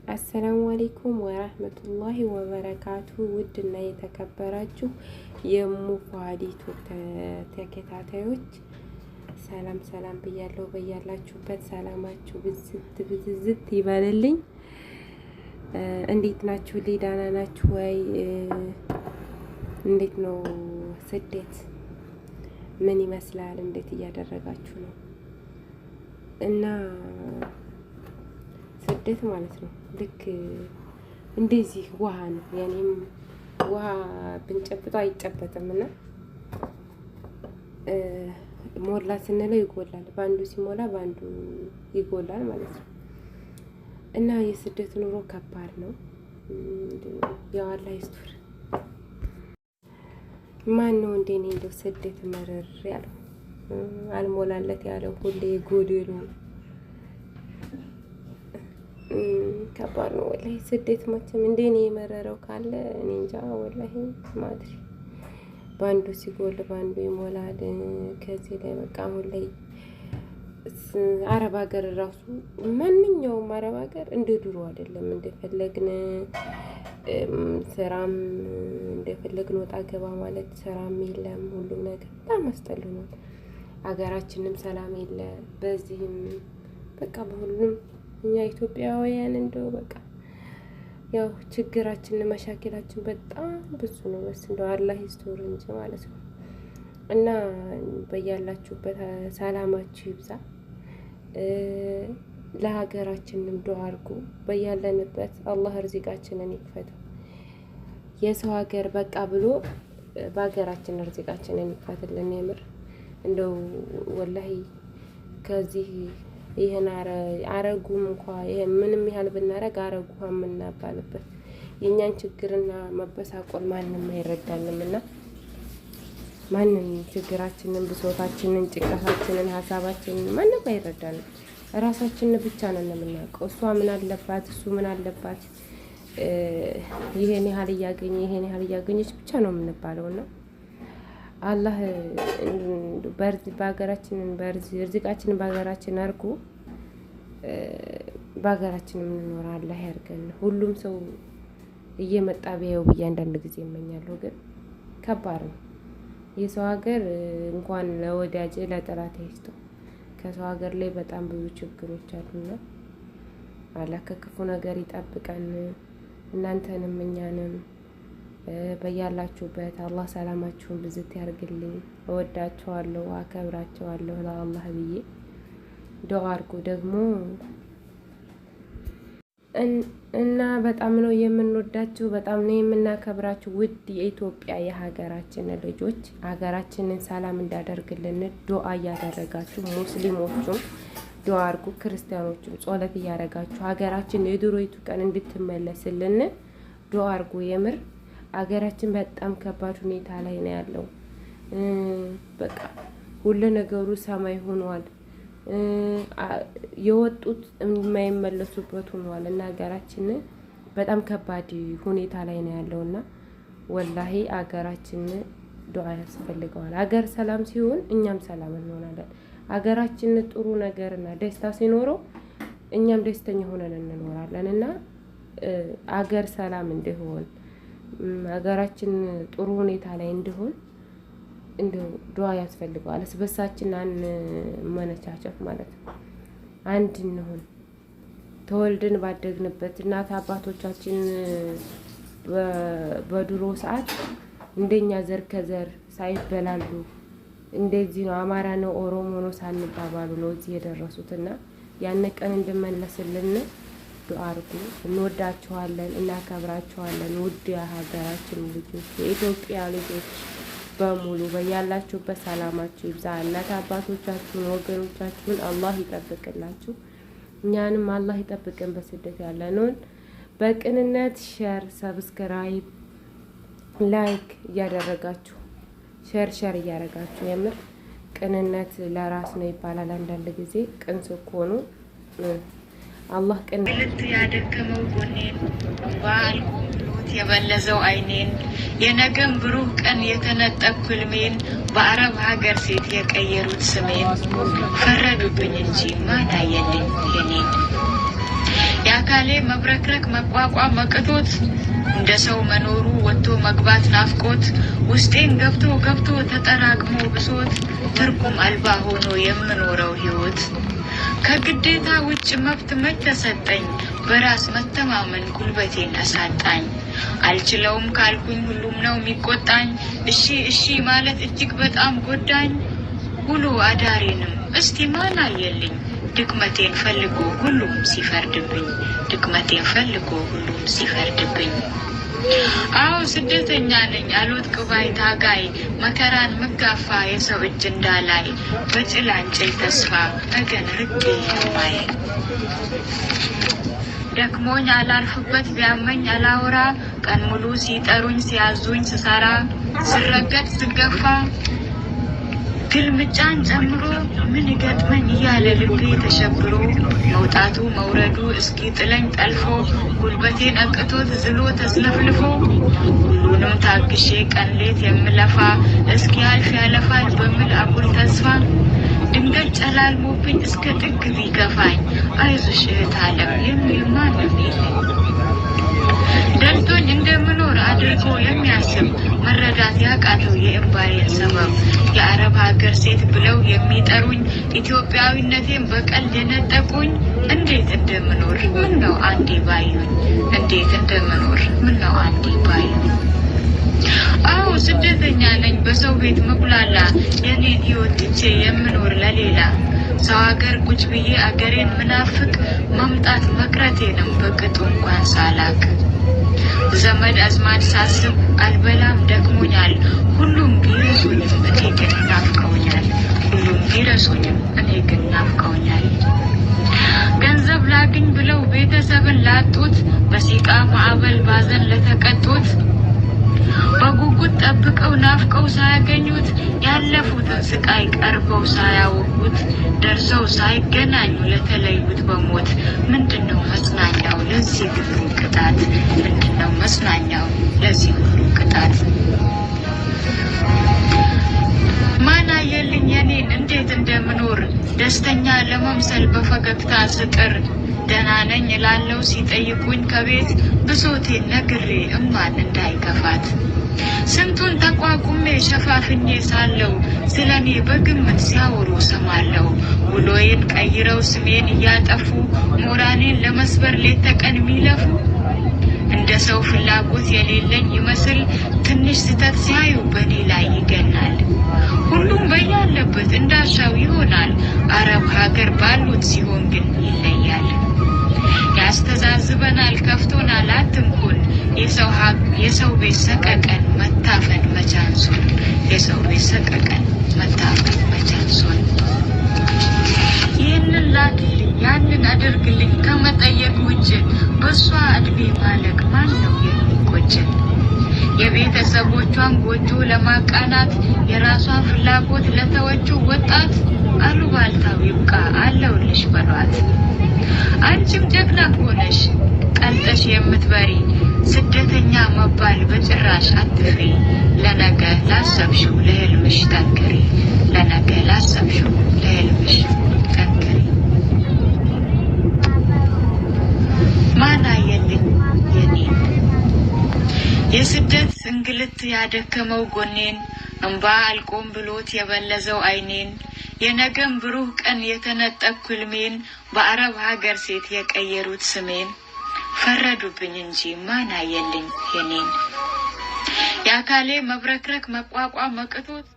አሰላሙ አለይኩም ወራህመቱላሂ ወበረካቱ። ውድና የተከበራችሁ የሙፋዲቱ ተከታታዮች ሰላም ሰላም ብያለሁ። በያላችሁበት ሰላማችሁ ብዝት ይበልልኝ። እንዴት ናችሁ? ደህና ናችሁ ወይ? እንዴት ነው ስደት? ምን ይመስላል? እንዴት እያደረጋችሁ ነው? እና ስደት ማለት ነው ልክ እንደዚህ ውሃ ነው። ያኔም ውሃ ብንጨብጠው አይጨበጥም እና ሞላ ስንለው ይጎላል። ባንዱ ሲሞላ ባንዱ ይጎላል ማለት ነው። እና የስደት ኑሮ ከባድ ነው። ያው አላህ ይስጥር። ማን ነው እንደኔ እንደው ስደት መረር ያለው አልሞላለት ያለው ሁሌ ጎደሎ ከባድ ነው ወላሂ ስደት። መቼም እንደኔ የመረረው ካለ እኔ እንጃ ወላሂ ማድሪ ባንዱ ሲጎል ባንዱ ይሞላል። ከዚህ ላይ በቃ አሁን ላይ አረብ ሀገር ራሱ ማንኛውም አረብ ሀገር እንደ ድሮ አይደለም። እንደፈለግን ስራም እንደፈለግን ወጣ ገባ ማለት ስራም የለም። ሁሉም ነገር በጣም አስጠልቷል። ሀገራችንም ሰላም የለ። በዚህም በቃ በሁሉም እኛ ኢትዮጵያውያን እንደው በቃ ያው ችግራችን መሻኪላችን በጣም ብዙ ነው። በስ እንደው አላህ ይስጥር እንጂ ማለት ነው። እና በያላችሁበት ሰላማችሁ ይብዛ። ለሀገራችንም ዱአ አድርጉ። በያለንበት አላህ ርዚቃችንን ይክፈተው። የሰው ሀገር በቃ ብሎ በሀገራችን ርዚቃችንን ይክፈትልን። የምር እንደው ወላሂ ከዚህ ይሄን አረጉም እንኳን ይሄ ምንም ያህል ብናረግ አረጉ የምናባልበት የኛን ችግርና መበሳቆል ማንም አይረዳልምና ማንም ችግራችንን፣ ብሶታችንን፣ ጭንቀታችንን፣ ሀሳባችንን ማንም አይረዳንም። ራሳችንን ብቻ ነን የምናውቀው። እሷ ምን አለባት፣ እሱ ምን አለባት፣ ይሄን ያህል እያገኘ ይሄን ያህል እያገኘች ብቻ ነው የምንባለውና አላህ በሀገራችንን ርዚቃችንን በሀገራችን አድርጎ በሀገራችን የምንኖር አላህ ያድርገን። ሁሉም ሰው እየመጣ ቢያየው ብዬ አንዳንድ ጊዜ እመኛለሁ። ግን ከባድ ነው። የሰው ሀገር እንኳን ለወዳጅ ለጠላት አይስጠው። ከሰው ሀገር ላይ በጣም ብዙ ችግሮች አሉና አላህ ከክፉ ነገር ይጠብቀን። እናንተንም እኛንም በያላችሁበት አላህ ሰላማችሁን ብዝት ያርግልኝ። እወዳችኋለሁ፣ አከብራችኋለሁ። ለአላህ ብዬ ዱአ አድርጉ ደግሞ እና በጣም ነው የምንወዳችሁ፣ በጣም ነው የምናከብራችሁ። ውድ የኢትዮጵያ የሀገራችን ልጆች ሀገራችንን ሰላም እንዳደርግልን ዱአ እያደረጋችሁ ሙስሊሞቹም ዱአ አድርጉ፣ ክርስቲያኖቹም ጸሎት እያደረጋችሁ ሀገራችን የድሮይቱ ቀን እንድትመለስልን ዱአ አድርጉ። የምር ሀገራችን በጣም ከባድ ሁኔታ ላይ ነው ያለው። በቃ ሁሉ ነገሩ ሰማይ ሆኗል። የወጡት የማይመለሱበት ሆኗል እና ሀገራችን በጣም ከባድ ሁኔታ ላይ ነው ያለውና ወላሂ ሀገራችን ዱአ ያስፈልገዋል። ሀገር ሰላም ሲሆን እኛም ሰላም እንሆናለን። ሀገራችን ጥሩ ነገርና ደስታ ሲኖረው እኛም ደስተኛ ሆነን እንኖራለን እና ሀገር ሰላም እንዲሆን ሀገራችን ጥሩ ሁኔታ ላይ እንዲሆን እንደው ዱአ ያስፈልገዋል። እስበሳችን አንመነቻቸፍ ማለት ነው። አንድ እንሁን። ተወልደን ባደግንበት እናት አባቶቻችን በድሮ ሰዓት እንደኛ ዘር ከዘር ሳይበላሉ እንደዚህ ነው አማራ ነው ኦሮሞ ነው ሳንባባሉ ነው እዚህ የደረሱትና ያን ቀን እንድመለስልን ዱአ አድርጉ። እንወዳችኋለን፣ እናከብራችኋለን። ውድ የሀገራችን ልጆች የኢትዮጵያ ልጆች በሙሉ በያላችሁበት ሰላማችሁ ይብዛ። እናት አባቶቻችሁን ወገኖቻችሁን አላህ ይጠብቅላችሁ። እኛንም አላህ ይጠብቅን። በስደት ያለነውን በቅንነት ሼር፣ ሰብስክራይብ፣ ላይክ እያደረጋችሁ ሼር እያደረጋችሁ የምር ቅንነት ለራስ ነው ይባላል። አንዳንድ ጊዜ ቅን ስትሆኑ አላህ ቅን ያደከመው ጎኔን ባልኩት የበለዘው አይኔን የነገም ብሩህ ቀን የተነጠቅኩ ህልሜን በአረብ ሀገር ሴት የቀየሩት ስሜን ፈረዱብኝ እንጂ ማን አየልኝ የኔን የአካሌ መብረክረክ መቋቋም መቅቶት እንደ ሰው መኖሩ ወጥቶ መግባት ናፍቆት ውስጤን ገብቶ ተጠራቅሞ ብሶት ትርጉም አልባ ሆኖ የምኖረው ህይወት ከግዴታ ውጭ መብት መች ተሰጠኝ በራስ መተማመን ጉልበቴን አሳጣኝ አልችለውም ካልኩኝ ሁሉም ነው የሚቆጣኝ እሺ ማለት እጅግ በጣም ጎዳኝ ሁሉ አዳሬንም እስቲ ማን አየልኝ ድክመቴን ፈልጎ ሁሉም ሲፈርድብኝ አዎ ስደተኛ ነኝ አልወድቅ ባይ ታጋይ መከራን መጋፋ የሰው እጅ እንዳላይ በጭላንጭል ተስፋ ነገን ርቄ የማይ ደክሞኝ አላርፍበት ቢያመኝ አላውራ ቀን ሙሉ ሲጠሩኝ ሲያዙኝ ስሰራ ስረገጥ ስገፋ ግልምጫን ጨምሮ ምን ይገጥመኝ እያለ ልቤ ተሸብሮ መውጣቱ መውረዱ እስኪ ጥለኝ ጠልፎ ጉልበቴን አቅቶት ዝሎ ተስለፍልፎ ሁሉንም ታግሼ ቀን ሌት የምለፋ እስኪ አልፍ ያለፋል በምል አጉል ተስፋ ድንገት ጨላልሞብኝ እስከ ጥግ ቢገፋኝ አይዞሽ እህት ዓለም የሚል ማንም የለኝ ደልቶኝ እንደምኖር አድርጎ የሚያስብ መረዳት ያቃተው የእምባዬን ሰበብ የአረብ ሀገር ሴት ብለው የሚጠሩኝ ኢትዮጵያዊነቴን በቀልድ የነጠቁኝ እንዴት እንደምኖር ምነው አንዴ ባዩኝ አዎ ስደተኛ ነኝ በሰው ቤት መቁላላ የኔን ህይወት ትቼ የምኖር ለሌላ ሰው ሀገር ቁጭ ብዬ አገሬን ምናፍቅ መምጣት መቅረቴንም በቅጡ እንኳን ሳላቅ ዘመድ አዝማድ ሳስብ አልበላም ደክሞኛል ሁሉም ቢረሱኝም እኔ ግን ናፍቀውኛል ገንዘብ ላግኝ ብለው ቤተሰብን ላጡት በሲቃ ማዕበል ባዘን ለተቀጡት በጉጉት ጠብቀው ናፍቀው ሳያገኙት ያለፉትን ስቃይ ቀርበው ሳያውቁት ደርሰው ሳይገናኙ ለተለዩት በሞት ምንድነው መጽናኛው ለዚህ ሁሉ ቅጣት ማን አየልኝ የኔን እንዴት እንደምኖር ደስተኛ ለመምሰል በፈገግታ ስጥር ደህና ነኝ እላለሁ ሲጠይቁኝ ከቤት ብሶቴን ነግሬ እማን እንዳይከፋት ስንቱን ተቋቁሜ ሸፋፍኜ ሳለው ስለኔ በግምት ሲያወሩ ሰማለው ውሎዬን ቀይረው ስሜን እያጠፉ ሞራኔን ለመስበር ሌት ተቀን ሚለፉ እንደ ሰው ፍላጎት የሌለኝ ይመስል ትንሽ ስተት ሲያዩ በኔ ላይ ይገናል ሁሉም በያለበት እንዳሻው ይሆናል አረብ ሀገር ባሉት ሲሆን ግን ይለያል ያስተዛዝበናል ከፍቶናል አትንኩን የሰው ቤት ሰቀቀን መታፈን መቻንሱን ይህንን ላድልኝ ያንን አድርግልኝ ከመጠየቅ ውጭ በሷ እድሜ ማለቅ ማን ነው የሚቆጭን የቤተሰቦቿን ጎጆ ለማቃናት የራሷን ፍላጎት ለተወችው ወጣት አሉባልታው ይብቃ አለውልሽ በሏት አንቺም ጀግና ሆነሽ ቀልጠሽ የምትበሪ ስደተኛ መባል በጭራሽ አትፍሪ ለነገ ላሰብሽው ለህልምሽ ጠንክሪ ማን አየልኝ የኔን የስደት እንግልት ያደከመው ጎኔን እንባ አልቆም ብሎት የበለዘው አይኔን የነገም ብሩህ ቀን የተነጠቅኩ ህልሜን በአረብ ሀገር ሴት የቀየሩት ስሜን ፈረዱብኝ እንጂ ማን አየልኝ የኔን የአካሌ መብረክረክ መቋቋም መቅቶት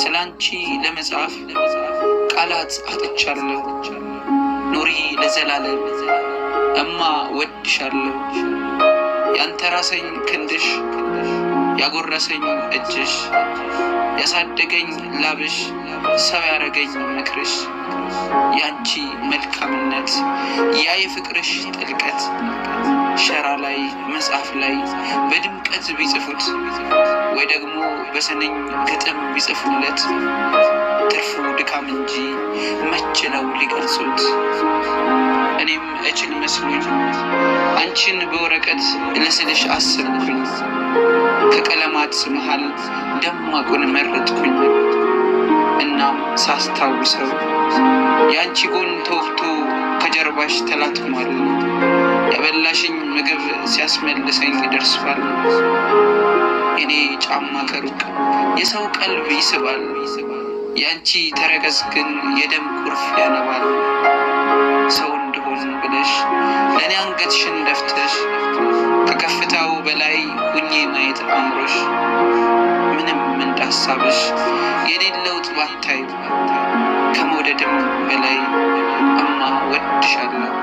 ስላንቺ ለመጻፍ ቃላት አጥቻለሁ ኑሪ ለዘላለም እማ ወድሻለሁ ያንተራሰኝ ክንድሽ ያጎረሰኝ እጅሽ ያሳደገኝ ላብሽ ሰው ያረገኝ ምክርሽ ያንቺ መልካምነት ያ የፍቅርሽ ጥልቀት ሸራ ላይ መጽሐፍ ላይ በድምቀት ቢጽፉት ወይ ደግሞ በስንኝ ግጥም ቢጽፉለት ትርፉ ድካም እንጂ መችለው ሊገልጹት። እኔም እችል መስሎኝ አንቺን በወረቀት ልስልሽ አሰብኩኝ። ከቀለማት መሃል ደማቁን መረጥኩኝ። እናም ሳስታውሰው የአንቺ ጎን ተወቅቶ ከጀርባሽ ተላትሟል። ያበላሽኝ ምግብ ሲያስመልሰኝ ደርሷል። የኔ ጫማ ከሩቅ የሰው ቀልብ ይስባል። የአንቺ ተረከዝ ግን የደም ቁርፍ ያነባል። ሰው እንደሆን ብለሽ ለእኔ አንገትሽን ደፍተሽ ከከፍታው በላይ ሁኜ ማየት አምሮሽ ምንም እንዳሳብሽ የሌለው ጥባታይ ከመውደድም በላይ እማ ወድሻለሁ።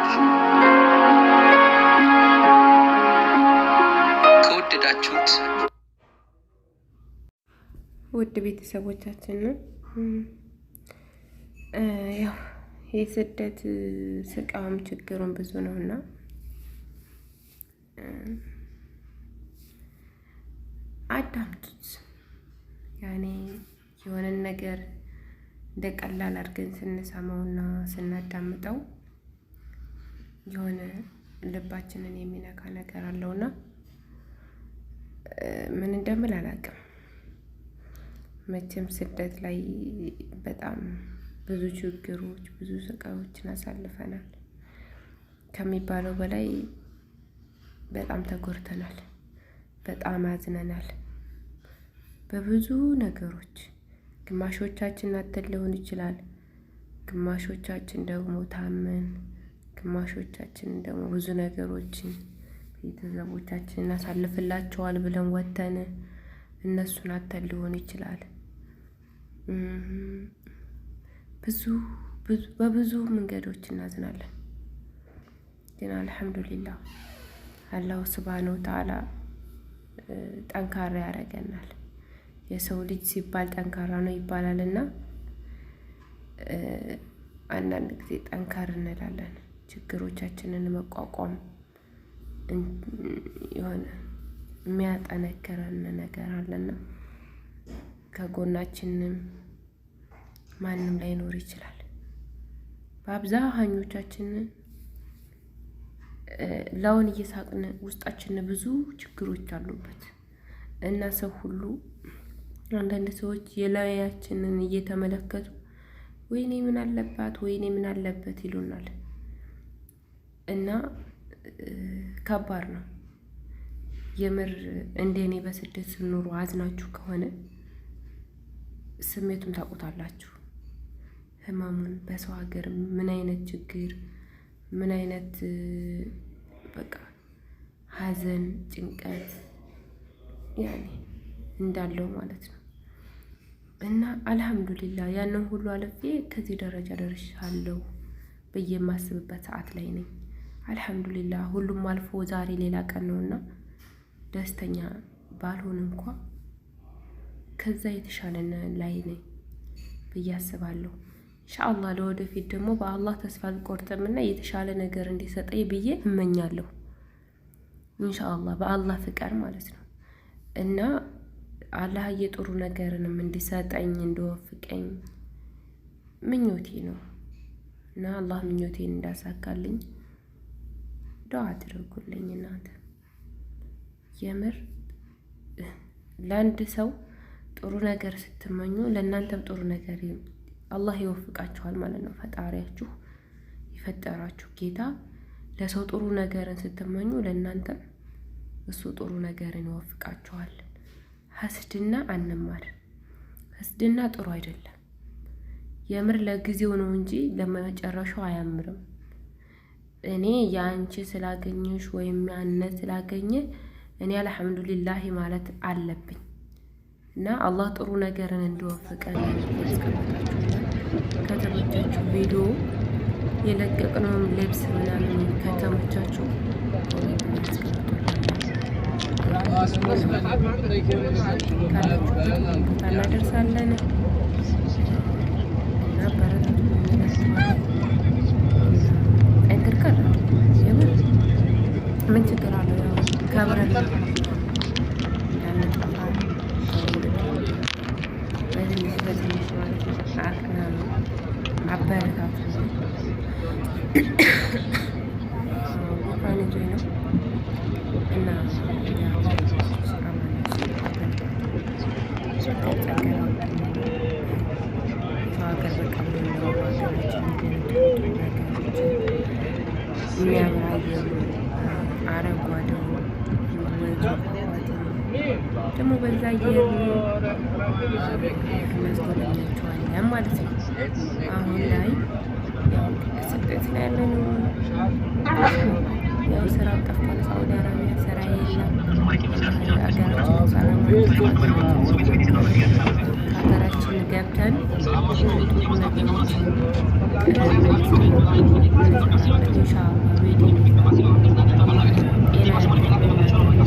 ከወደዳችሁት ውድ ቤተሰቦቻችን ያው የስደት ስቃውም ችግሩን ብዙ ነውና አዳምጡት። ያኔ የሆነን ነገር እንደ ቀላል አድርገን ስንሰማውና ስናዳምጠው የሆነ ልባችንን የሚነካ ነገር አለውና ምን እንደምል አላውቅም። መቼም ስደት ላይ በጣም ብዙ ችግሮች፣ ብዙ ስቃዮችን አሳልፈናል። ከሚባለው በላይ በጣም ተጎድተናል፣ በጣም አዝነናል በብዙ ነገሮች። ግማሾቻችን አተን ሊሆን ይችላል፣ ግማሾቻችን ደግሞ ታመን፣ ግማሾቻችን ደግሞ ብዙ ነገሮችን ቤተሰቦቻችን እናሳልፍላቸዋል ብለን ወተን እነሱን አተን ሊሆን ይችላል። በብዙ መንገዶች እናዝናለን። ግን አልሐምዱሊላህ አላሁ ሱብሃነሁ ወተዓላ ጠንካራ ያደርገናል። የሰው ልጅ ሲባል ጠንካራ ነው ይባላልና አንዳንድ ጊዜ ጠንካራ እንላለን። ችግሮቻችንን መቋቋም የሆነ የሚያጠነክረን ነገር አለና ከጎናችንም ማንም ላይኖር ይችላል። በአብዛኞቻችን ላውን እየሳቅን ውስጣችን ብዙ ችግሮች አሉበት እና ሰው ሁሉ አንዳንድ ሰዎች የላያችንን እየተመለከቱ ወይኔ ምን አለባት ወይኔ ምን አለበት ይሉናል እና ከባድ ነው። የምር እንደኔ በስደት ስትኖሩ አዝናችሁ ከሆነ ስሜቱን ታውቁታላችሁ። ህመሙን በሰው ሀገር ምን አይነት ችግር ምን አይነት በቃ ሀዘን፣ ጭንቀት ያኔ እንዳለው ማለት ነው። እና አልሐምዱሊላህ ያንን ሁሉ አልፌ ከዚህ ደረጃ ደርሻለሁ ብዬ የማስብበት ሰዓት ላይ ነኝ። አልሐምዱሊላህ ሁሉም አልፎ ዛሬ ሌላ ቀን ነውና ደስተኛ ባልሆን እንኳ ከዛ የተሻለ ላይ ነኝ ብዬ አስባለሁ። ኢንሻአላህ ለወደፊት ደግሞ በአላህ ተስፋ አልቆርጥምና የተሻለ ነገር እንዲሰጠኝ ብዬ እመኛለሁ። ኢንሻአላህ በአላህ ፍቃድ ማለት ነው። እና አላህ የጥሩ ነገርንም እንዲሰጠኝ እንዲወፍቀኝ ምኞቴ ነው። እና አላህ ምኞቴን እንዳሳካልኝ ዱዓ አድርጉልኝ እናንተ። የምር ለአንድ ሰው ጥሩ ነገር ስትመኙ ለእናንተም ጥሩ ነገር አላህ ይወፍቃችኋል ማለት ነው። ፈጣሪያችሁ የፈጠራችሁ ጌታ ለሰው ጥሩ ነገርን ስትመኙ ለእናንተም እሱ ጥሩ ነገርን ይወፍቃችኋል። ሐስድና አንማር። ሐስድና ጥሩ አይደለም። የምር ለጊዜው ነው እንጂ ለመጨረሻው አያምርም። እኔ ያንቺ ስላገኘሽ ወይም ያነ ስላገኘ እኔ አልሐምዱሊላህ ማለት አለብኝ እና አላህ ጥሩ ነገርን እንዲወፍቀን ያስቀምጣችሁ። ከተመቻችሁ ቪዲዮ የለቀቅነው ልብስ ምናምን ከተመቻችሁ እናደርሳለን እና በረታቱ ጠንክርከር የምር ምን ችግር አለው? ያው ከብረን እንዳንጠፋ በትንሽ ማለት ነው። አቅና ነው አበረታቱ ጉፋን ይዞኝ ነው እና ሀገር በቃ የሚያምራየሩ አረንጓዴው ወንዙ ደግሞ በዛ አየር እናስጎበኛቸዋለን ማለት ነው። አሁን ላይ ስደት ላይ ያለነው ያው ስራ ጠፍቷል። ሳውዲ አረቢያ ስራ የለም። ሀገራችን ሰላም ሀገራችን ገብተን ጥሩ ነገሮችን ኢንሻአላህ ጤና